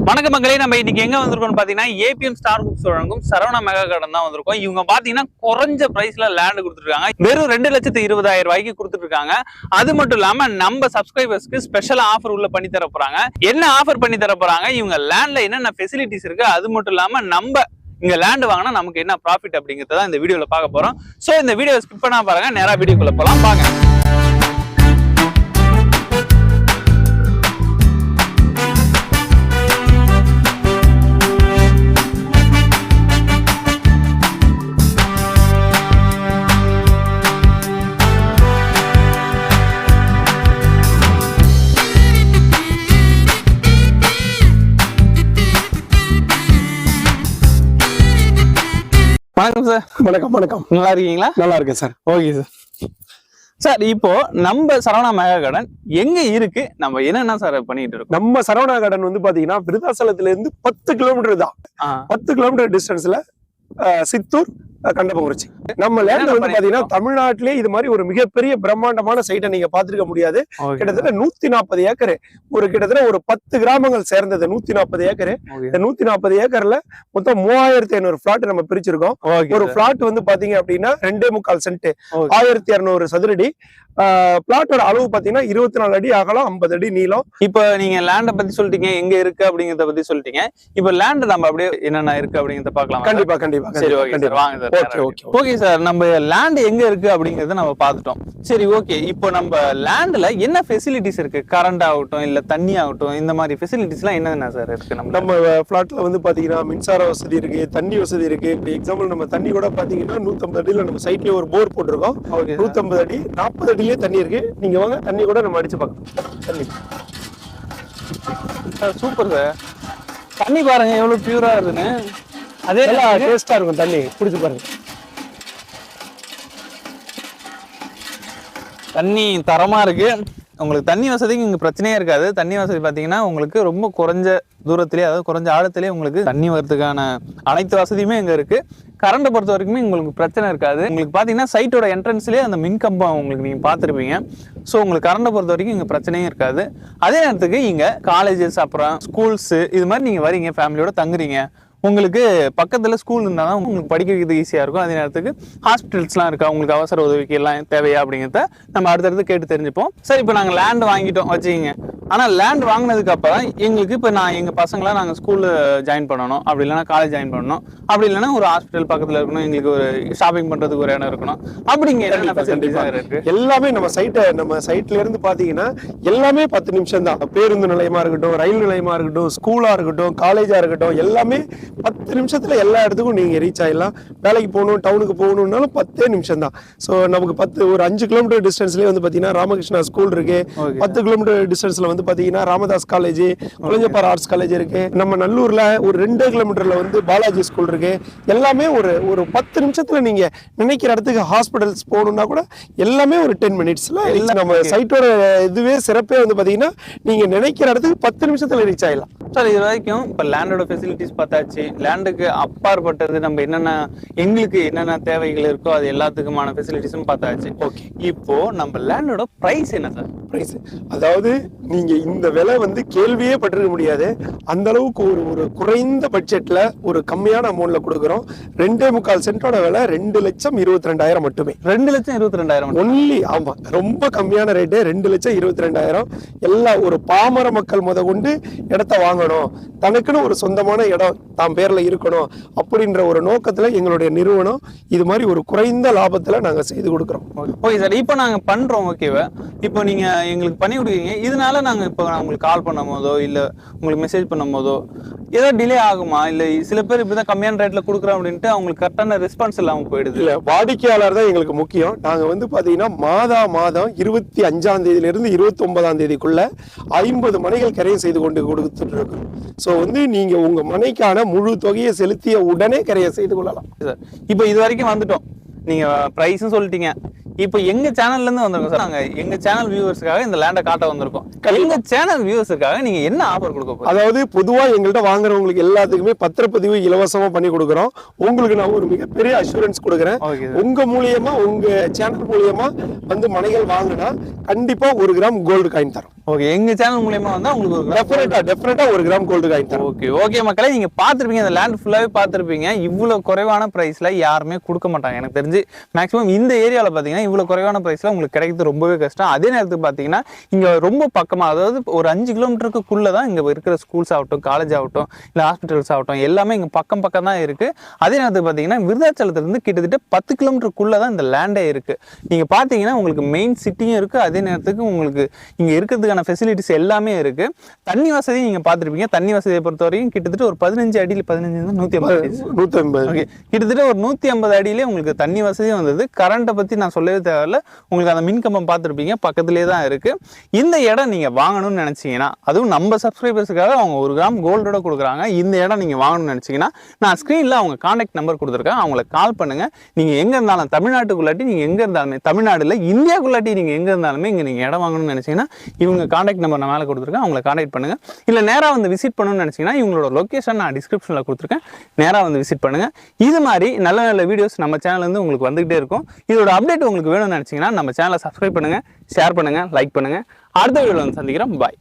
வணக்க மக்களே, நம்ம இன்னைக்கு எங்க வந்திருக்கோம்னு பாத்தீங்கன்னா ஏபிஎம் ஸ்டார் புக்ஸ் வழங்கும் சரவணா மெகா கார்டன் தான் வந்திருக்கோம். இவங்க பாத்தீங்கன்னா குறைஞ்ச பிரைஸ்ல லேண்ட் கொடுத்துருக்காங்க. வெறும் 2,20,000 ரூபாய்க்கு கொடுத்துட்டு இருக்காங்க. அது மட்டும் இல்லாம நம்ம சப்ஸ்கிரைபர்ஸ்க்கு ஸ்பெஷல் ஆஃபர் உள்ள பண்ணி தர போறாங்க. என்ன ஆஃபர் பண்ணி தர போறாங்க, இவங்க லேண்ட்ல என்னென்ன ஃபெசிலிட்டிஸ் இருக்கு, அது மட்டும் இல்லாம நம்ம இங்க லேண்ட் வாங்கினா நமக்கு என்ன ப்ராஃபிட் அப்படிங்கறத இந்த வீடியோல பார்க்க போறோம். சோ இந்த வீடியோ ஸ்கிப் பண்ணா பாருங்க, நேரா வீடியோக்குள்ள போலாம் பாங்க. வணக்கம் சார். வணக்கம். நல்லா இருக்கீங்களா? நல்லா இருக்கேன் சார். Okay sir. சார், இப்போ நம்ம சரவணா மெகா கார்டன் எங்க இருக்கு, நம்ம என்னென்ன சார் பண்ணிட்டு இருக்கோம்? நம்ம சரவணா கார்டன் வந்து பாத்தீங்கன்னா விருதாசலத்துல இருந்து 10 கிலோமீட்டர் தான். 10 கிலோமீட்டர் டிஸ்டன்ஸ்ல சித்தூர் கண்டபங்குறிச்சி. நம்ம லேண்ட் வந்து பாத்தீங்கன்னா தமிழ்நாட்டிலே இது மாதிரி ஒரு மிகப்பெரிய பிரம்மாண்டமான சைட்டை நீங்க பாத்துருக்க முடியாது. கிட்டத்தட்ட 140 ஏக்கர், கிட்டத்தட்ட ஒரு 10 கிராமங்கள் சேர்ந்தது 140 ஏக்கர். இந்த 140 ஏக்கர்ல மொத்தம் 3500 பிளாட் நம்ம பிரிச்சிருக்கோம். ஒரு பிளாட் வந்து பாத்தீங்க அப்படின்னா 2.25 சென்ட், 1200 சதுரடி. பிளாட்டோட அளவு பாத்தீங்கன்னா 24 அடி அகலம், 50 அடி நீளம். இப்ப நீங்க லேண்ட பத்தி சொல்லிட்டீங்க, எங்க இருக்கு அப்படிங்கறத பத்தி சொல்லிட்டீங்க. இப்ப லேண்ட் நம்ம அப்படியே என்னென்ன இருக்கு அப்படிங்கறத பாக்கலாம். கண்டிப்பா. சரி, ஓகே சார், வாங்க சார். ஓகே சார், நம்ம லேண்ட் எங்க இருக்கு அப்படிங்கறத நம்ம பாத்துட்டோம். சரி, ஓகே. இப்போ நம்ம லேண்ட்ல என்ன ஃபெசிலிட்டிஸ் இருக்கு? கரண்ட் ஆகட்டும், இல்ல தண்ணி ஆகட்டும், இந்த மாதிரி ஃபெசிலிட்டிஸ் எல்லாம் என்னென்ன சார் இருக்கு? நம்ம பிளாட்ல வந்து பாத்தீங்கன்னா மின்சார வசதி இருக்கு, தண்ணி வசதி இருக்கு. இப்போ எக்ஸாம்பிள் நம்ம தண்ணி கூட பாத்தீங்கன்னா 150 அடியில நம்ம சைட்லயே ஒரு போர் போட்டிருக்கோம். 150 அடி 40 அடி தண்ணி இருக்கு. நீங்க வாங்க, தண்ணி கூட நம்ம அடிச்சு பார்க்கலாம். தண்ணி சூப்பர் சார். தண்ணி பாருங்க எவ்வளவு பியூரா இருக்குன்னு. அதே டேஸ்டா இருக்கும். தண்ணி குடிச்சு பாருங்க. தண்ணி தரமா இருக்கு. உங்களுக்கு தண்ணி வசதிக்கு இங்க பிரச்சனையே இருக்காது. தண்ணி வசதி பாத்தீங்கன்னா உங்களுக்கு ரொம்ப குறைஞ்ச தூரத்திலேயே, அதாவது குறைஞ்ச ஆழத்திலேயே உங்களுக்கு தண்ணி வரதுக்கான அனைத்து வசதியுமே இங்க இருக்கு. கரண்ட் பொறுத்த வரைக்குமே உங்களுக்கு பிரச்சனை இருக்காது. உங்களுக்கு பாத்தீங்கன்னா சைட்டோட என்ட்ரன்ஸ்லயே அந்த மின் கம்பம் உங்களுக்கு நீங்க பாத்துருப்பீங்க. ஸோ உங்களுக்கு கரண்ட் பொறுத்த வரைக்கும் இங்க பிரச்சனையும் இருக்காது. அதே நேரத்துக்கு இங்க காலேஜஸ், அப்புறம் ஸ்கூல்ஸ், இது மாதிரி நீங்க வரீங்க, ஃபேமிலியோட தங்குறீங்க, உங்களுக்கு பக்கத்துல ஸ்கூல் இருந்தால் தான் உங்களுக்கு படிக்கிறது ஈஸியா இருக்கும். அதே நேரத்துக்கு ஹாஸ்பிட்டல்ஸ்லாம் இருக்கா, உங்களுக்கு அவசர உதவிக்கு எல்லாம் தேவையா அப்படிங்கிறத நம்ம அடுத்தடுத்து கேட்டு தெரிஞ்சுப்போம். சரி, இப்போ நாங்கள் லேண்ட் வாங்கிட்டோம் வச்சுக்கிங்க. ஆனால் லேண்ட் வாங்கினதுக்கு அப்புறம் எங்களுக்கு இப்போ எங்கள் பசங்களாம் நாங்கள் ஸ்கூலில் ஜாயின் பண்ணணும், அப்படி இல்லைன்னா காலேஜ் ஜாயின் பண்ணணும், அப்படி இல்லைன்னா ஒரு ஹாஸ்பிட்டல் பக்கத்தில் இருக்கணும், எங்களுக்கு ஒரு ஷாப்பிங் பண்ணுறதுக்கு ஒரு இடம் இருக்கணும். அப்படிங்க இருக்கு எல்லாமே நம்ம சைட்ல இருந்து பார்த்தீங்கன்னா எல்லாமே 10 நிமிஷம் தான். பேருந்து நிலையமா இருக்கட்டும், ரயில் நிலையமா இருக்கட்டும், ஸ்கூலா இருக்கட்டும், காலேஜா இருக்கட்டும், எல்லாமே 10 நிமிஷத்துல எல்லா இடத்துக்கும் நீங்க ரீச் ஆயிடலாம். வேலைக்கு போகணும், டவுனுக்கு போகணும்னாலும் 10 நிமிஷம் தான். ஸோ நமக்கு ஒரு 5 கிலோமீட்டர் டிஸ்டன்ஸ்லேயே வந்து பார்த்தீங்கன்னா ராமகிருஷ்ணா ஸ்கூல் இருக்கு. 10 கிலோமீட்டர் டிஸ்டன்ஸ்ல வந்து பாத்தீங்கன்னா ராமதாஸ் காலேஜ், குளஞ்சப்பாறை ஆர்ட்ஸ் காலேஜ் இருக்கு. நம்ம நல்லூர்ல ஒரு 2 கிலோமீட்டர்ல வந்து பாலாஜி ஸ்கூல் இருக்கு. எல்லாமே ஒரு 10 நிமிஷத்துல நீங்க நினைக்கிற இடத்துக்கு ஹாஸ்பிட்டல்ஸ் போகணும்னா கூட எல்லாமே ஒரு 10 மினிட்ஸ்ல. நம்ம சைட்டோட இதுவே சிறப்பே வந்து பாத்தீங்கன்னா நீங்க நினைக்கிற இடத்துக்கு 10 நிமிஷத்துல ரீச் ஆயிடலாம். சார், இது வரைக்கும் இப்போ லேண்டோட ஃபெசிலிட்டிஸ் பார்த்தாச்சு. லேண்டுக்கு அப்பாற்பட்டது நம்ம எங்களுக்கு என்னென்ன தேவைகள் இருக்கோ அது எல்லாத்துக்குமான ஃபெசிலிட்டிஸும் பார்த்தாச்சு. ஓகே, இப்போ நம்ம லேண்டோட பிரைஸ் என்ன சார்? பிரைஸ் அதாவது நீங்க இந்த விலை வந்து கேள்வியே பட்டிருக்க முடியாது. அந்த அளவுக்கு ஒரு குறைந்த பட்ஜெட்ல ஒரு கம்மியான அமௌண்ட்ல கொடுக்குறோம். 2.25 சென்டோட விலை 2,22,000 மட்டுமே. 2,22,000 ஒன்லி. ஆமா, ரொம்ப கம்மியான ரேட்டு. 2,22,000. எல்லா ஒரு பாமர மக்கள் முத கொண்டு இடத்த வாங்கணும், தனக்குன்னு ஒரு சொந்தமான இடம் தாம் பேர்ல இருக்கணும் அப்படின்ற ஒரு நோக்கத்துல எங்களுடைய நிறுவனம் இது மாதிரி ஒரு குறைந்த லாபத்துல நாங்க செய்து கொடுக்குறோம். ஓகே சார், இப்போ நாங்க பண்றோம். ஓகேவா, இப்போ நீங்க எங்களுக்கு பண்ணி கொடுக்குறீங்க. இதனால நாங்க இப்போ உங்களுக்கு கால் பண்ணும் போதோ இல்ல உங்களுக்கு மெசேஜ் பண்ணும் போதோ ஏதாவது டிலே ஆகுமா? இல்ல சில பேர் இப்படிதான் கம்மியான ரேட்ல கொடுக்குறோம் அப்படின்ட்டு அவங்களுக்கு கரெக்டான ரெஸ்பான்ஸ் இல்லாம போயிடுது. இல்ல, வாடிக்கையாளர் தான் எங்களுக்கு முக்கியம். நாங்க வந்து பாத்தீங்கன்னா மாதம் 25ஆம் தேதியில இருந்து 29ஆம் தேதிக்குள்ள 50 மனைகள் கரையை செய்து கொண்டு கொடுத்துட்டு இருக்கோம். சோ வந்து நீங்க உங்க மனைக்கான முழு தொகையை செலுத்திய உடனே கரையை செய்து கொள்ளலாம். இப்போ இது வரைக்கும் வந்துட்டோம், நீங்க பிரைஸும் சொல்லிட்டீங்க. இப்போ எங்க சேனல்ல இருந்து வந்திருக்கோம் சார். நாங்க எங்க சேனல் வியூவர்ஸ்க்காக இந்த லேண்டை காட்ட வந்திருக்கோம். எங்க சேனல் வியூவர்ஸ்க்காக நீங்க என்ன ஆஃபர் கொடுக்க போறீங்க? அதாவது பொதுவா எங்கள்கிட்ட வாங்குறவங்களுக்கு எல்லாத்துக்குமே பத்திரப்பதிவு இலவசமா பண்ணி கொடுக்குறோம். உங்களுக்கு நான் ஒரு மிகப்பெரிய அஷூரன்ஸ் கொடுக்குறேன். உங்க மூலியமா உங்க சேனல் மூலியமா வந்து மனைகள் வாங்கினா கண்டிப்பா 1 கிராம் கோல்டு காயின் தரும். ஓகே, எங்க சேனல் மூலியமா வந்தா உங்களுக்கு டெஃபினட்டா 1 கிராம் கோல்டு காயின் தரும். ஓகே மக்களே, நீங்க பாத்துருப்பீங்க, இந்த லேண்ட் ஃபுல்லாவே பாத்துருப்பீங்க. இவ்வளவு குறைவான பிரைஸ்ல யாருமே கொடுக்க மாட்டாங்க. எனக்கு தெரிஞ்சு மேக்ஸிமம் இந்த ஏரியாவில் பாத்தீங்கன்னா இவ்வளவு குறைவான பிரைஸ்ல உங்களுக்கு கிடைக்கிறது ரொம்பவே கஷ்டம். அதே நேரத்துக்கு பாத்தீங்கன்னா இங்க ரொம்ப பக்கமா, அதாவது ஒரு 5 கிலோமீட்டருக்குள்ள தான் இங்க இருக்கிற ஸ்கூல்ஸ் ஆகட்டும், காலேஜ் ஆகட்டும், இல்ல ஹாஸ்பிட்டல்ஸ் ஆகட்டும், எல்லாமே இங்க பக்கம் தான் இருக்கு. அதே நேரத்துக்கு பாத்தீங்கன்னா விருதாச்சலத்துல இருந்து கிட்டத்தட்ட 10 கிலோமீட்டருக்குள்ள தான் இந்த லேண்டே இருக்கு. நீங்க பாத்தீங்கன்னா உங்களுக்கு மெயின் சிட்டியும் இருக்கு, அதே நேரத்துக்கு உங்களுக்கு இங்க இருக்கிறதுக்கான ஃபெசிலிட்டிஸ் எல்லாமே இருக்கு. தண்ணி வசதி நீங்க பாத்துருப்பீங்க. தண்ணி வசதியை பொறுத்த வரைக்கும் கிட்டத்தட்ட ஒரு 15 அடியில் 150 கிட்டத்தட்ட ஒரு 150 அடியிலே உங்களுக்கு தண்ணி வசதி வந்தது. கரண்ட்டை பத்தி நான் சொல்லவே தேவையில்ல. உங்களுக்கு அந்த மின்கம்பம் பார்த்துருப்பீங்க, பக்கத்துலேயே தான் இருக்கு. இந்த இடம் நீங்க வாங்கணும்னு நினைச்சீங்கன்னா, அதுவும் நம்ம சப்ஸ்கிரைபர்ஸுக்காக அவங்க 1 கிராம் கோல்டோட கொடுக்குறாங்க. இந்த இடம் நீங்க வாங்கணும்னு நினைச்சீங்கன்னா நான் ஸ்கிரீன்ல அவங்க கான்டாக்ட் நம்பர் கொடுத்துருக்கேன். அவங்களை கால் பண்ணுங்க. நீங்க எங்க இருந்தாலும் தமிழ்நாட்டுக்குள்ளாட்டி, நீங்க எங்க இருந்தாலுமே, தமிழ்நாடுல இந்தியாக்குள்ளாட்டி நீங்க எங்க இருந்தாலுமே இங்க நீங்க இடம் வாங்கணும்னு நினைச்சீங்கன்னா இவங்க கான்டாக்ட் நம்பர் நான் மேலே கொடுத்துருக்கேன். அவங்களை கான்டாக்ட் பண்ணுங்க. இல்ல நேரா வந்து விசிட் பண்ணணும்னு நினைச்சீங்கன்னா இவங்களோட லொகேஷன் நான் டிஸ்கிரிப்ஷன்ல கொடுத்துருக்கேன். நேரா வந்து விசிட் பண்ணுங்க. இது மாதிரி நல்ல நல்ல வீடியோஸ் நம்ம சேனல்ல இருந்து உங்களுக்கு வந்துகிட்டே இருக்கும். இதோட அப்டேட் உங்களுக்கு வேணும்னு நினைச்சீங்கன்னா நம்ம சேனலை சப்ஸ்கிரைப் பண்ணுங்க, ஷேர் பண்ணுங்க, லைக் பண்ணுங்க. அடுத்த வீடியோல வந்து சந்திக்கிறோம். பாய்.